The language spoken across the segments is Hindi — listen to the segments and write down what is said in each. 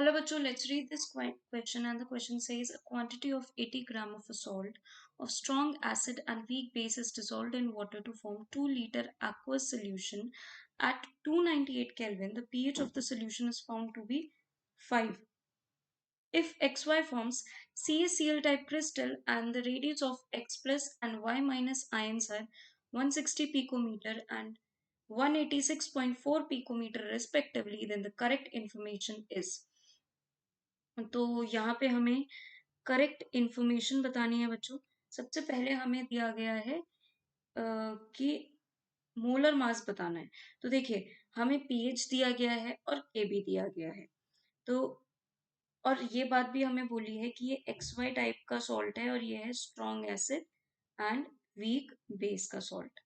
Hello bachcho, let's read this question, and the question says a quantity of 80 gram of a salt of strong acid and weak base is dissolved in water to form 2-liter aqueous solution at 298 Kelvin. The pH of the solution is found to be 5. If XY forms CaCl type crystal and the radius of X plus and Y minus ions are 160 picometer and 186.4 picometer respectively, then the correct information is. तो यहाँ पे हमें करेक्ट इंफॉर्मेशन बतानी है बच्चों। सबसे पहले हमें दिया गया है कि मोलर मास बताना है। तो देखिए हमें पीएच दिया गया है और केबी दिया गया है। तो और ये बात भी हमें बोली है कि ये XY टाइप का सॉल्ट है और ये है strong acid and weak base का सॉल्ट।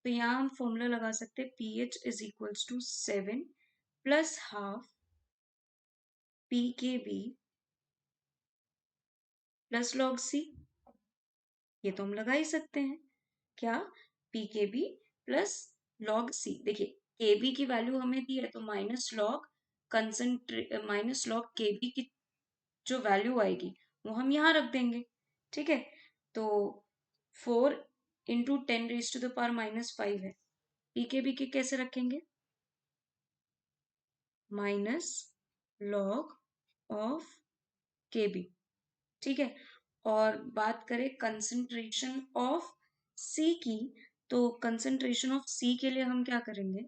तो यहाँ हम फॉर्मूला लगा सकते हैं pH is equals to 7 plus half PKB plus log C। ये तो हम लगा ही सकते हैं। क्या? PKB plus log C। देखिए KB की वैल्यू हमें दी है तो माइनस लॉग KB की जो वैल्यू आएगी वो हम यहाँ रख देंगे। ठीक है, तो 4 into 10 raise to the power minus 5 है। PKB के कैसे रखेंगे? Minus log of KB। ठीक है, और बात करें कंसंट्रेशन ऑफ C की, तो कंसंट्रेशन ऑफ C के लिए हम क्या करेंगे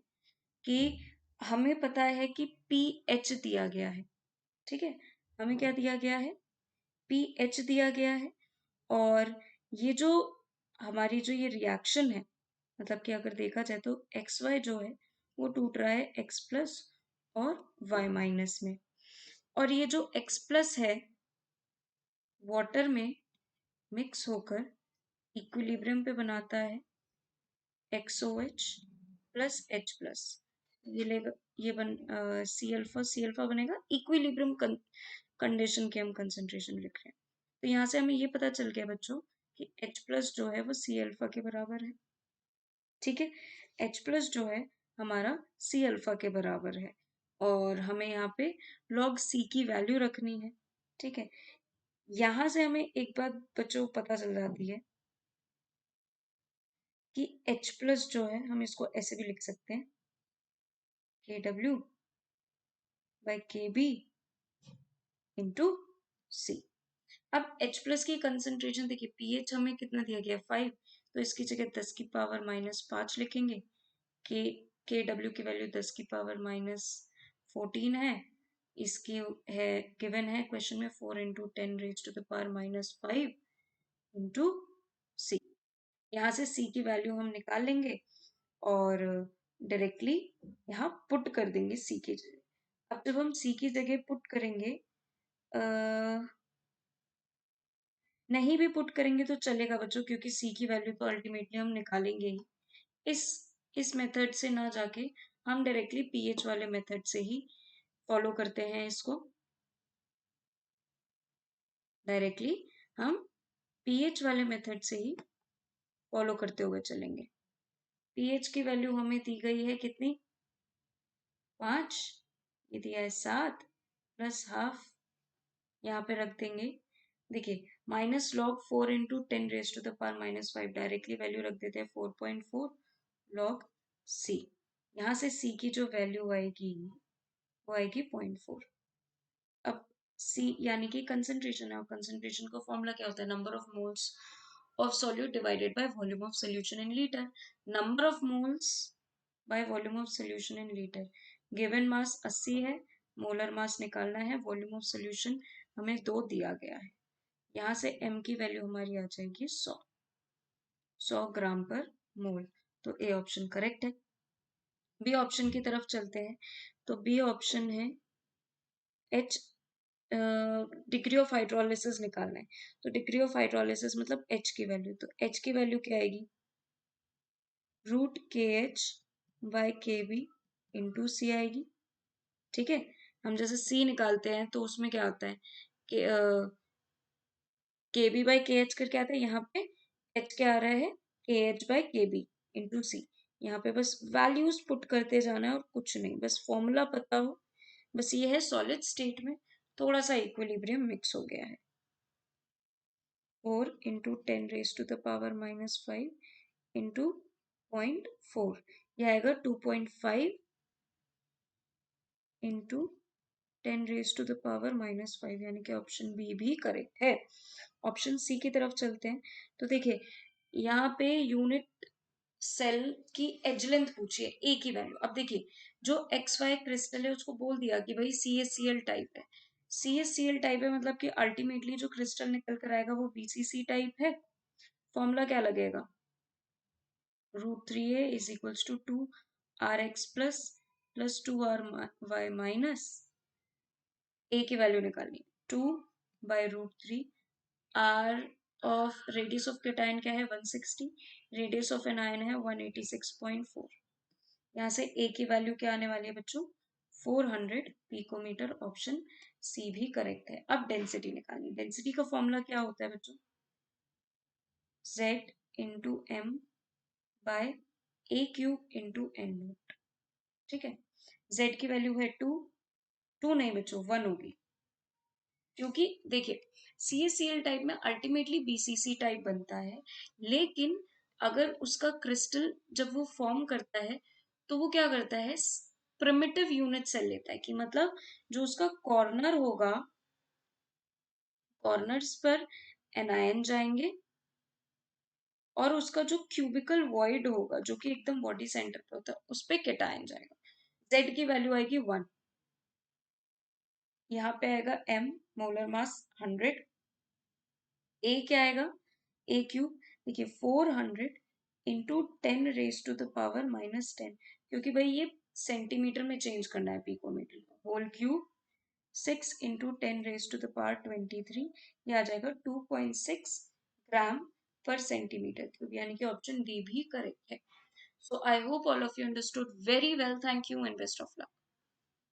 कि हमें पता है कि pH दिया गया है। ठीक है, हमें क्या दिया गया है? pH दिया गया है। और ये जो हमारी जो ये रिएक्शन है, मतलब कि अगर देखा जाए तो XY जो है वो टूट रहा है X प्लस और Y माइनस में, और ये जो X प्लस है वाटर में मिक्स होकर इक्विलिब्रियम पे बनाता है XOH प्लस H प्लस। ये लेगा ये सी अल्फा बनेगा। इक्विलिब्रियम कंडीशन के हम कंसंट्रेशन लिख रहे हैं। तो यहाँ से हमें ये पता चल गया बच्चों कि H प्लस जो है वो सी अल्फा के बराबर है। ठीक है, H प्लस जो है हमारा सी अल्फा के बराबर है और हमें यहाँ पे लॉग C की वैल्यू रखनी है। ठीक है, यहाँ से हमें एक बात बच्चों पता चल जाती है कि H प्लस जो है हम इसको ऐसे भी लिख सकते हैं KW by KB into C। अब H प्लस की कंसंट्रेशन देखिए, pH हमें कितना दिया गया 5, तो इसकी जगह 10 की पावर माइनस 5 लिखेंगे। KW की वैल्यू 10 की पावर माइनस 14 है। इसकी है गिवन है क्वेश्चन में 4 into 10 raise to the power minus 5 इंटू C। यहाँ से C की वैल्यू हम निकाल लेंगे और डायरेक्टली यहाँ पुट कर देंगे C की जगह। अब जब हम C की जगह पुट करेंगे, नहीं भी पुट करेंगे तो चलेगा बच्चों, क्योंकि C की वैल्यू तो अल्टीमेटली हम निकालेंगे ही। इस मेथड से ना जाके हम डायरेक्टली pH वाले मेथड से ही फॉलो करते हैं इसको। डायरेक्टली हम pH वाले मेथड से ही फॉलो करते हुए चलेंगे। pH की वैल्यू हमें दी गई है कितनी? 5, ये दिया है 7 प्लस हाफ यहाँ पे रख देंगे। देखिए minus log 4 into 10 raise to the power minus 5, directly value रख देते हैं 4.4 लॉग C। यहाँ से C की जो वैल्यू आएगी वो आएगी 0.4। अब C यानी कि कंसंट्रेशन है, और कंसंट्रेशन का फॉर्मूला क्या होता है? Number of moles of solute divided by volume of solution in litre. Number of moles by volume of solution in litre. Given mass 80 है, मोलर मास निकालना है, वॉल्यूम ऑफ सॉल्यूशन हमें 2 दिया गया है। यहाँ से m की वैल्यू हमारी आ जाएगी 100 ग्राम पर मोल। तो ए ऑप्शन करेक्ट है। बी ऑप्शन की तरफ चलते हैं, तो बी ऑप्शन है H डिग्री ऑफ हाइड्रोलिसिस निकालना है। तो डिग्री ऑफ हाइड्रोलिसिस मतलब H की वैल्यू, तो H की वैल्यू क्या आएगी? √KH by KB into C आएगी। ठीक है, हम जैसे C निकालते हैं तो उसमें क्या होता है कि KB बाई KH कर क्या आता है, यहाँ पे H क्या आ रहा है? KH by KB into C। यहाँ पे बस वैल्यूज पुट करते जाना है और कुछ नहीं, बस फॉर्मूला पता हो बस ये है सॉलिड स्टेट में थोड़ा सा इक्विलिब्रियम मिक्स हो गया है। 4 इंटू 10⁻⁻5 इंटू 0.4, यह आएगा 2.5 इंटू 10⁻⁻5, यानी कि ऑप्शन बी भी करेक्ट है। ऑप्शन सी की तरफ चलते हैं। तो देखिए यहाँ पे यूनिट सेल की एज लेंथ पूछी है, ए की वैल्यू। अब देखिए जो एक्स वाई क्रिस्टल है उसको बोल दिया कि भाई CaCl टाइप है। CaCl टाइप है मतलब कि अल्टीमेटली जो क्रिस्टल निकल कर आएगा वो BCC टाइप है। फॉर्मूला क्या लगेगा, √3a is equals to 2Rx plus 2Ry minus A की वैल्यू निकालनी, 2/√3। R of radius of cation क्या है 160, रेडियस ऑफ एनायन है 186.4। यहाँ से ए की वैल्यू क्या आने वाली है बच्चों, 400 पिकोमीटर। ऑप्शन सी भी करेक्ट है। अब डेंसिटी निकालनी, डेंसिटी का फॉर्मूला क्या होता है बच्चों, Z इंटू एम बाय ए क्यूब इंटू एन नोट। ठीक है, Z की वैल्यू है 2 नहीं बच्चों 1 होगी, क्योंकि देखिए CaCl टाइप में अल्टीमेटली BCC टाइप बनता है, लेकिन अगर उसका क्रिस्टल जब वो फॉर्म करता है तो वो क्या करता है, प्रिमिटिव यूनिट सेल लेता है, कि मतलब जो उसका कॉर्नर होगा, कॉर्नर्स पर एनायन जाएंगे और उसका जो क्यूबिकल वॉइड होगा जो कि एकदम बॉडी सेंटर पे होता है उस पे कैटायन जाएगा। Z की वैल्यू आएगी 1, यहाँ पे आएगा m मोलर मास 100, ए क्या आएगा, ए क्यूब, देखिए 400 इंटू 10⁻⁻10, क्योंकि भाई ये सेंटीमीटर में चेंज करना है पिकोमीटर, होल क्यूब 6 इंटू 10⁻23, ये आ जाएगा 2.6 ग्राम पर सेंटीमीटर क्यूब, यानी कि ऑप्शन डी भी करेक्ट है। So I hope all of you understood very well, thank you and best of luck.